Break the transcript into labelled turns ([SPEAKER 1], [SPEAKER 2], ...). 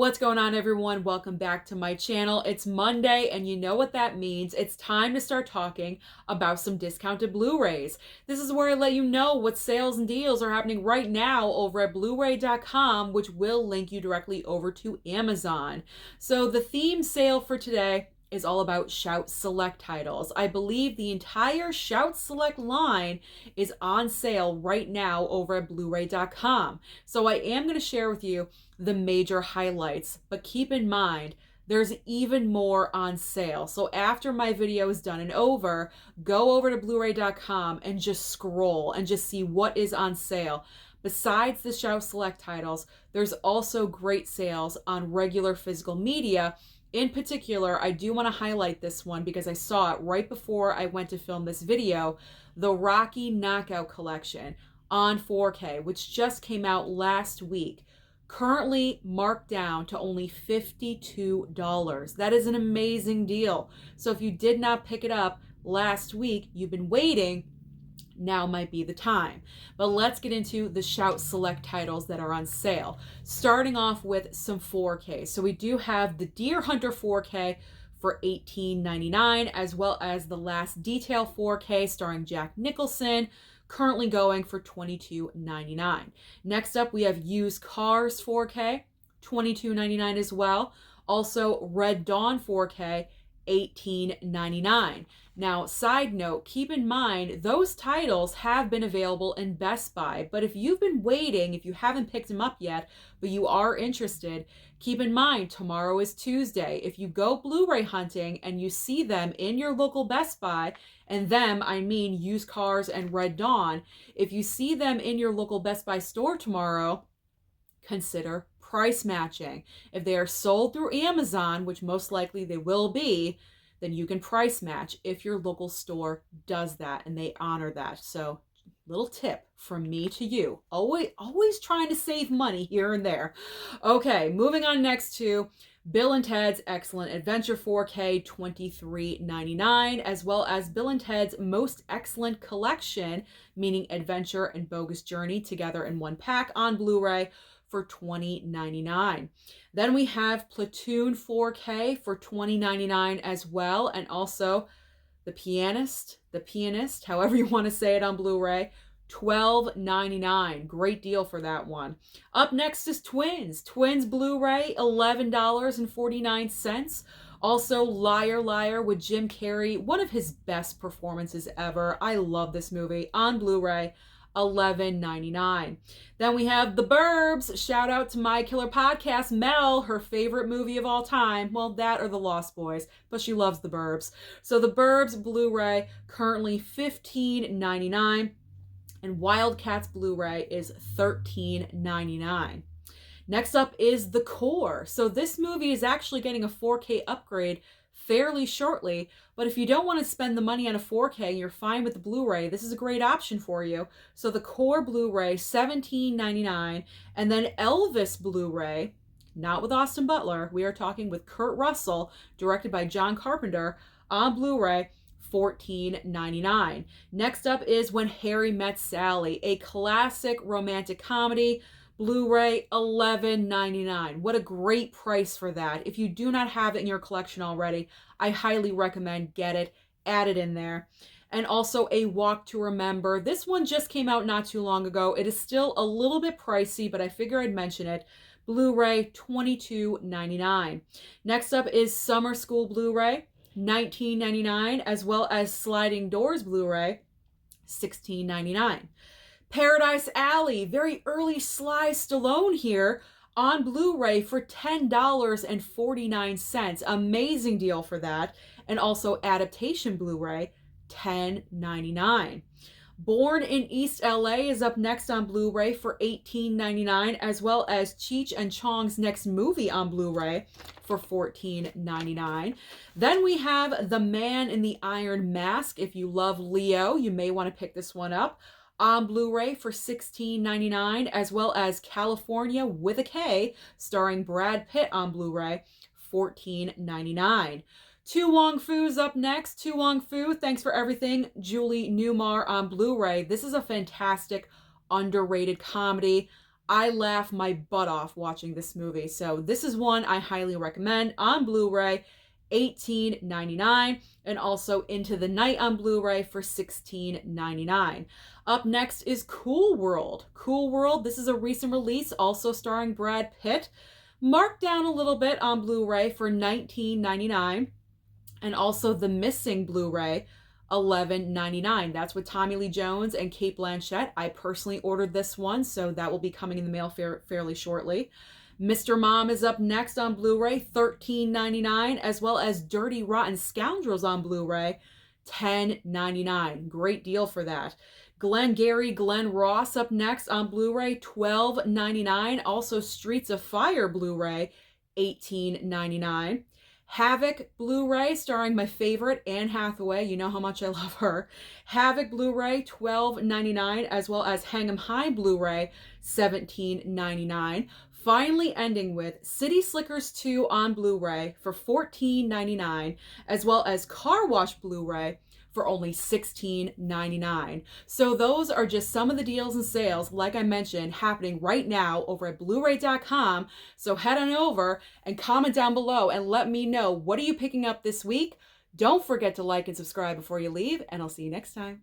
[SPEAKER 1] What's going on, everyone? Welcome back to my channel. It's Monday, and you know what that means. It's time to start talking about some discounted Blu-rays. This is where I let you know what sales and deals are happening right now over at Blu-ray.com, which will link you directly over to Amazon. So the theme sale for today is all about Shout Select titles. I believe the entire Shout Select line is on sale right now over at Blu-ray.com. So I am going to share with you the major highlights, but keep in mind there's even more on sale. So after my video is done and over, go over to Blu-ray.com and just scroll and just see what is on sale. Besides the Shout Select titles, there's also great sales on regular physical media. In particular, I do want to highlight this one because I saw it right before I went to film this video, the Rocky Knockout Collection on 4K, which just came out last week. Currently marked down to only $52. That is an amazing deal. So if you did not pick it up last week, you've been waiting, now might be the time. But let's get into the Shout Select titles that are on sale. Starting off with some 4K. So we do have the Deer Hunter 4K for $18.99, as well as the Last Detail 4K starring Jack Nicholson, currently going for $22.99. Next up, we have Used Cars 4K, $22.99 as well. Also, Red Dawn 4K, $18.99. Now, side note, keep in mind, those titles have been available in Best Buy, but if you've been waiting, if you haven't picked them up yet, but you are interested, keep in mind, tomorrow is Tuesday. If you go Blu-ray hunting and you see them in your local Best Buy, and them, I mean Used Cars and Red Dawn, if you see them in your local Best Buy store tomorrow, consider price matching. If they are sold through Amazon, which most likely they will be, then you can price match if your local store does that and they honor that. So little tip from me to you. Always trying to save money here and there. Okay, moving on next to Bill and Ted's Excellent Adventure 4K, $23.99, as well as Bill and Ted's Most Excellent Collection, meaning Adventure and Bogus Journey together in one pack on Blu-ray, for $20.99. Then we have Platoon 4K for $20.99 as well, and also The Pianist, however you want to say it on Blu-ray, $12.99. Great deal for that one. Up next is Twins Blu-ray, $11.49. Also, Liar Liar with Jim Carrey, one of his best performances ever. I love this movie, on Blu-ray, $11.99. Then we have The Burbs. Shout out to My Killer Podcast, Mel, her favorite movie of all time. Well, that or The Lost Boys, but she loves The Burbs. So The Burbs Blu-ray, currently $15.99. And Wildcats Blu-ray is $13.99. Next up is The Core. So this movie is actually getting a 4K upgrade fairly shortly, but if you don't want to spend the money on a 4K and you're fine with the Blu-ray, this is a great option for you. So The Core Blu-ray, $17.99, and then Elvis Blu-ray, not with Austin Butler, we are talking with Kurt Russell, directed by John Carpenter, on Blu-ray, $14.99. Next up is When Harry Met Sally, a classic romantic comedy, Blu-ray, $11.99. What a great price for that. If you do not have it in your collection already, I highly recommend get it, add it in there. And also A Walk to Remember. This one just came out not too long ago. It is still a little bit pricey, but I figure I'd mention it. Blu-ray, $22.99. Next up is Summer School Blu-ray, $19.99, as well as Sliding Doors Blu-ray, $16.99. Paradise Alley, very early Sly Stallone here, on Blu-ray for $10.49. Amazing deal for that. And also Adaptation Blu-ray, $10.99. Born in East LA is up next on Blu-ray for $18.99, as well as Cheech and Chong's next movie on Blu-ray for $14.99. Then we have The Man in the Iron Mask. If you love Leo, you may want to pick this one up, on Blu-ray for $16.99, as well as California with a K, starring Brad Pitt on Blu-ray, $14.99. To Wong Fu's up next. To Wong Fu, Thanks for Everything, Julie Newmar on Blu-ray. This is a fantastic, underrated comedy. I laugh my butt off watching this movie. So this is one I highly recommend on Blu-ray, $18.99, and also Into the Night on Blu-ray for $16.99. Up next is Cool World. Cool World, this is a recent release, also starring Brad Pitt. Marked down a little bit on Blu-ray for $19.99. And also The Missing Blu-ray, $11.99. That's with Tommy Lee Jones and Cate Blanchett. I personally ordered this one, so that will be coming in the mail fairly shortly. Mr. Mom is up next on Blu-ray, $13.99, as well as Dirty Rotten Scoundrels on Blu-ray, $10.99. Great deal for that. Glengarry Glen Ross up next on Blu-ray, $12.99. Also Streets of Fire Blu-ray, $18.99. Havoc Blu-ray starring my favorite Anne Hathaway. You know how much I love her. Havoc Blu-ray, $12.99, as well as Hang 'em High Blu-ray, $17.99. Finally ending with City Slickers 2 on Blu-ray for $14.99, as well as Car Wash Blu-ray for only $16.99. So those are just some of the deals and sales, like I mentioned, happening right now over at Blu-ray.com. So head on over and comment down below and let me know, what are you picking up this week? Don't forget to like and subscribe before you leave, and I'll see you next time.